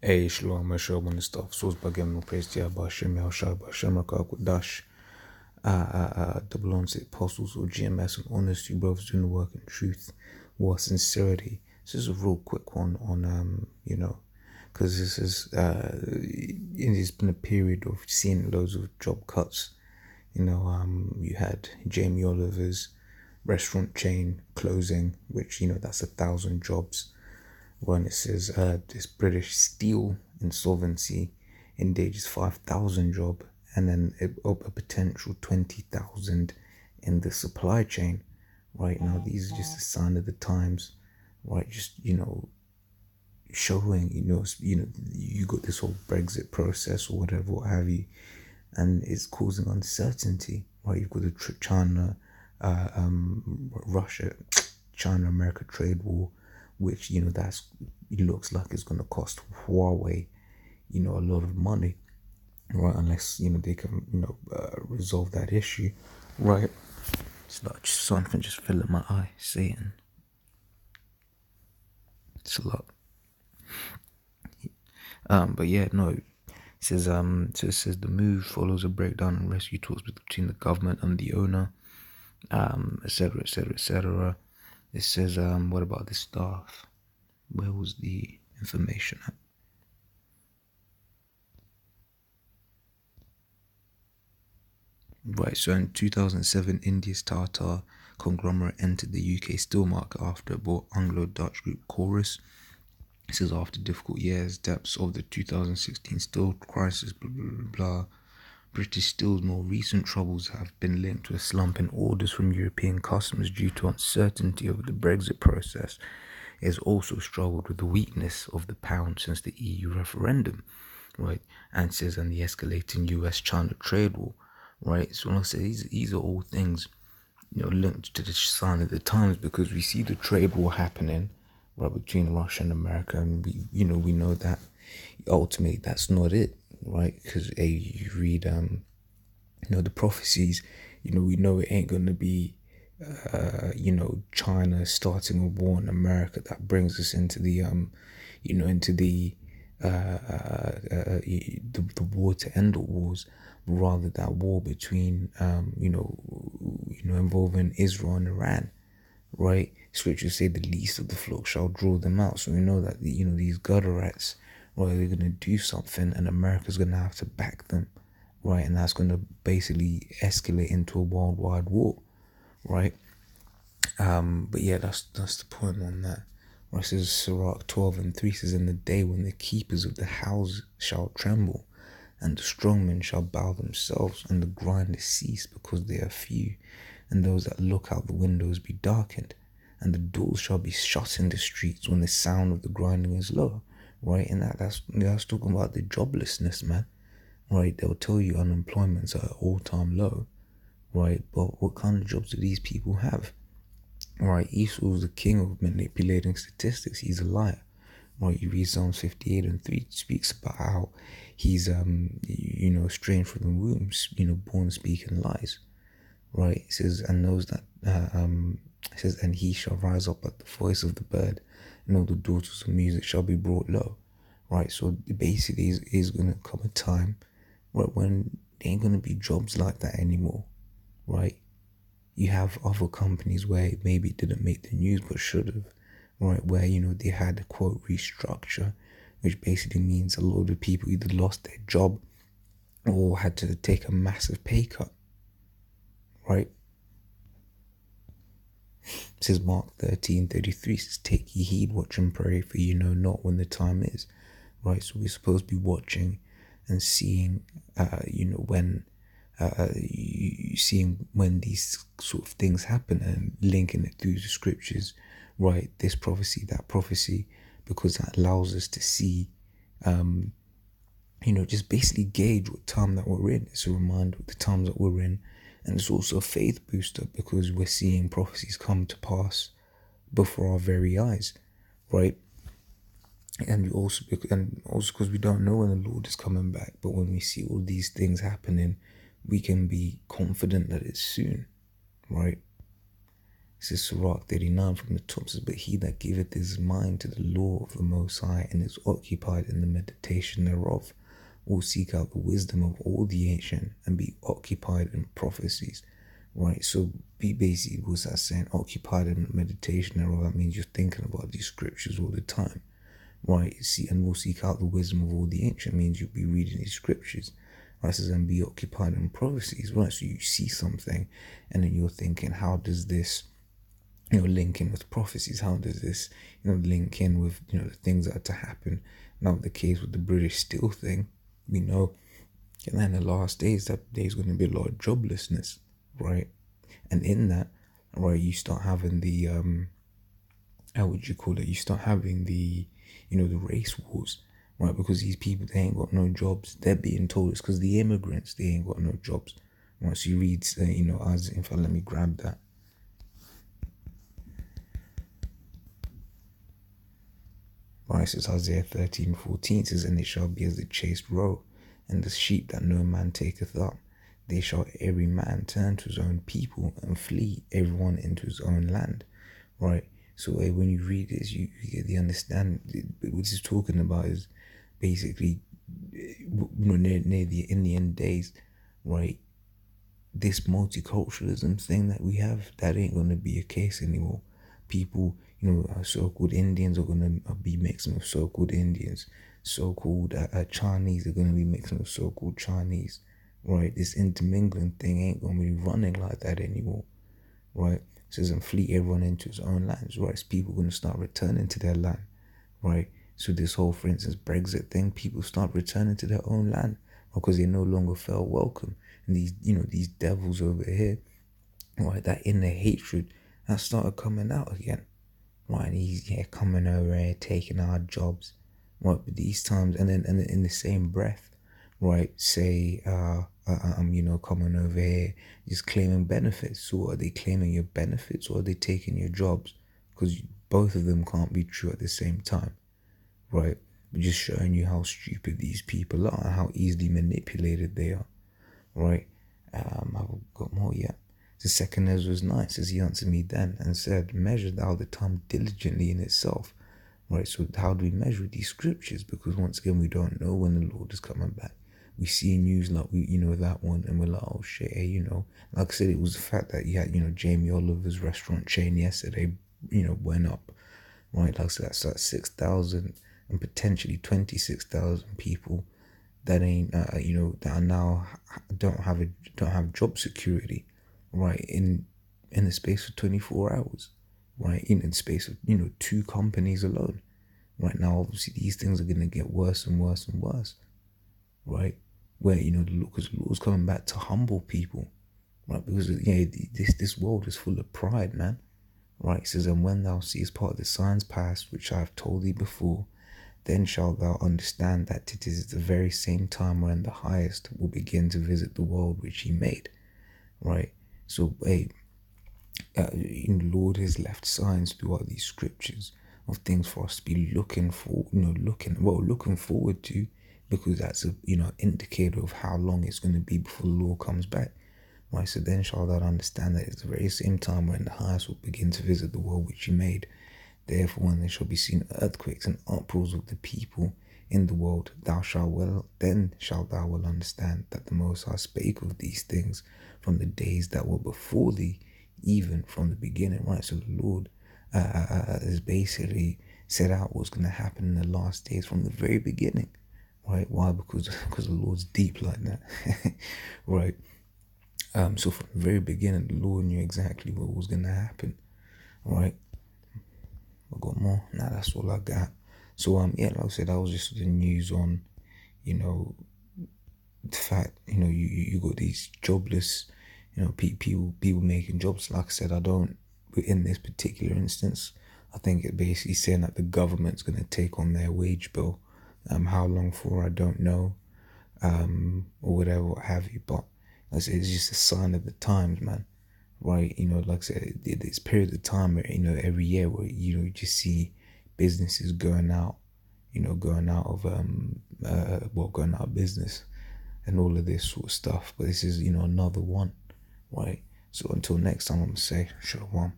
Ey, Shalom, Shalom und stuff. So by giving no praise to Yahweh, Shem Yahushua, Bashem Rakak, Dash, double on apostles or GMS and honesty, brothers doing the work in truth, war, sincerity. This is a real quick one on, because this is, it's been a period of seeing loads of job cuts. You had Jamie Oliver's restaurant chain closing, which, that's 1,000 jobs. When it says this British steel insolvency endangers 5,000 job, and then a potential 20,000 in the supply chain. Right now, these are just a sign of the times, right? Just showing you got this whole Brexit process or whatever, what have you, and it's causing uncertainty, right? You've got the China, Russia, China America trade war, which it looks like it's going to cost Huawei a lot of money, right? Unless they can resolve that issue, right? It's like just something just filling my eye, Satan. It's a lot. But yeah, no. It says it says the move follows a breakdown and rescue talks between the government and the owner, etc., etc., etc. It says what about the staff? Where was the information at? Right, so in 2007, India's Tata conglomerate entered the UK steel market after it bought Anglo-Dutch group Chorus. This is after difficult years, depths of the 2016 steel crisis, blah, blah, blah, blah. British Steel's more recent troubles have been linked to a slump in orders from European customers due to uncertainty over the Brexit process. It has also struggled with the weakness of the pound since the EU referendum, right? And says, and the escalating US-China trade war, right? So I say these are all things, linked to the sign of the times, because we see the trade war happening, right, between Russia and America, and we know that ultimately that's not it, right? Because you read the prophecies, we know it ain't gonna be China starting a war in America that brings us into the into the war to end all wars, rather that war between involving Israel and Iran, right? Scriptures say the least of the flock shall draw them out. So we know that these gutter rats, right, they're gonna do something, and America's gonna have to back them, right? And that's gonna basically escalate into a worldwide war, right? But yeah, that's the point on that. Right, it says Sirach 12:3 says, in the day when the keepers of the house shall tremble, and the strong men shall bow themselves, and the grinders cease because they are few, and those that look out the windows be darkened, and the doors shall be shut in the streets when the sound of the grinding is low, right? And that's talking about the joblessness, man, right? They'll tell you unemployment's at an all-time low, right? But what kind of jobs do these people have? Right, Esau's the king of manipulating statistics. He's a liar. Right, you read Psalms 58:3, speaks about how he's estranged from the womb, born speaking lies. Right, it says, and knows that it says, and he shall rise up at the voice of the bird, and all the daughters of music shall be brought low. Right, so basically is gonna come a time, right, when there ain't gonna be jobs like that anymore. Right. You have other companies where it maybe didn't make the news but should have, right, where they had a quote restructure, which basically means a lot of people either lost their job or had to take a massive pay cut, right? It says Mark 13:33 says, take ye heed, watch and pray, for you know not when the time is, right? So we're supposed to be watching and seeing when seeing when these sort of things happen, and linking it through the scriptures, right? This prophecy, that prophecy, because that allows us to see, just basically gauge what time that we're in. It's a reminder of the times that we're in, and it's also a faith booster because we're seeing prophecies come to pass before our very eyes, right? And also because we don't know when the Lord is coming back, but when we see all these things happening, we can be confident that it's soon, right? This is Sirach 39 from the top. Says, but he that giveth his mind to the law of the Most High and is occupied in the meditation thereof will seek out the wisdom of all the ancient and be occupied in prophecies. Right, so be basically, what's that saying? Occupied in meditation thereof. That means you're thinking about these scriptures all the time. Right, see, and will seek out the wisdom of all the ancient means you'll be reading these scriptures. Right, it says, and be occupied in prophecies. Right, so you see something and then you're thinking, how does this link in with prophecies? How does this link in with the things that are to happen? Now the case with the British Steel thing, we know and then the last days, that there's going to be a lot of joblessness, right? And in that, right, you start having the how would you call it? You start having the the race wars, right? Because these people, they ain't got no jobs. They're being told it's because the immigrants, they ain't got no jobs, right? So you read as in fact, let me grab that. Right, it says Isaiah 13:14 says, and it shall be as the chased roe, and the sheep that no man taketh up. They shall every man turn to his own people and flee everyone into his own land. Right, so when you read this, you get the understanding. What this is talking about is basically near the in the end days, right? This multiculturalism thing that we have, that ain't gonna be a case anymore. People, so-called Indians are gonna be mixing with so-called Indians. So-called Chinese are gonna be mixing with so-called Chinese. Right, this intermingling thing ain't gonna be running like that anymore. Right, it says, and flee everyone into his own lands. Right, so people gonna start returning to their land. Right, so this whole, for instance, Brexit thing, people start returning to their own land because they no longer felt welcome. And these devils over here, right, that inner hatred, that started coming out again. Right, and he's coming over here taking our jobs. Right, but these times, and then in the same breath, right, say I'm coming over here just claiming benefits. So are they claiming your benefits or are they taking your jobs? Because both of them can't be true at the same time. Right, but just showing you how stupid these people are and how easily manipulated they are. Right, I've got more yet. The second Ezra's 9 says, he answered me then and said, measure thou the time diligently in itself. Right, so how do we measure these scriptures? Because once again, we don't know when the Lord is coming back. We see news like that one, and we're like, oh shit, hey, like I said, it was the fact that you had Jamie Oliver's restaurant chain yesterday, went up, right? Like I said, that's like 6,000 and potentially 26,000 people that ain't that are now don't have job security, right, in the space of 24 hours, right, in the space of 2 companies alone. Right now, obviously these things are gonna get worse and worse and worse, right, where because the Lord's coming back to humble people, right, because this world is full of pride, man. Right, it says, and when thou seest part of the signs past which I have told thee before, then shalt thou understand that it is the very same time when the highest will begin to visit the world which he made. Right, so the Lord has left signs throughout these scriptures of things for us to be looking forward to, because that's a indicator of how long it's going to be before the Lord comes back. Right, so then shalt thou understand that it's the very same time when the highest will begin to visit the world which he made. Therefore, when there shall be seen earthquakes and uproars of the people in the world, then shalt thou well understand that the Most High spake of these things from the days that were before thee, even from the beginning. Right, so the Lord has basically set out what's going to happen in the last days from the very beginning. Right, why? Because the Lord's deep like that. Right. So from the very beginning, the Lord knew exactly what was going to happen. Right. I got more. Nah, that's all I got. So like I said, that was just the news on, the fact, you got these jobless, people making jobs. Like I said, I don't. But in this particular instance, I think it basically saying that the government's gonna take on their wage bill. How long for, I don't know. Or whatever, what have you. But like I said, it's just a sign of the times, man. Right, like I said, it's period of time where, every year where, you just see businesses going out of going out of business and all of this sort of stuff. But this is, another one, right? So until next time, I'm gonna say, shalom.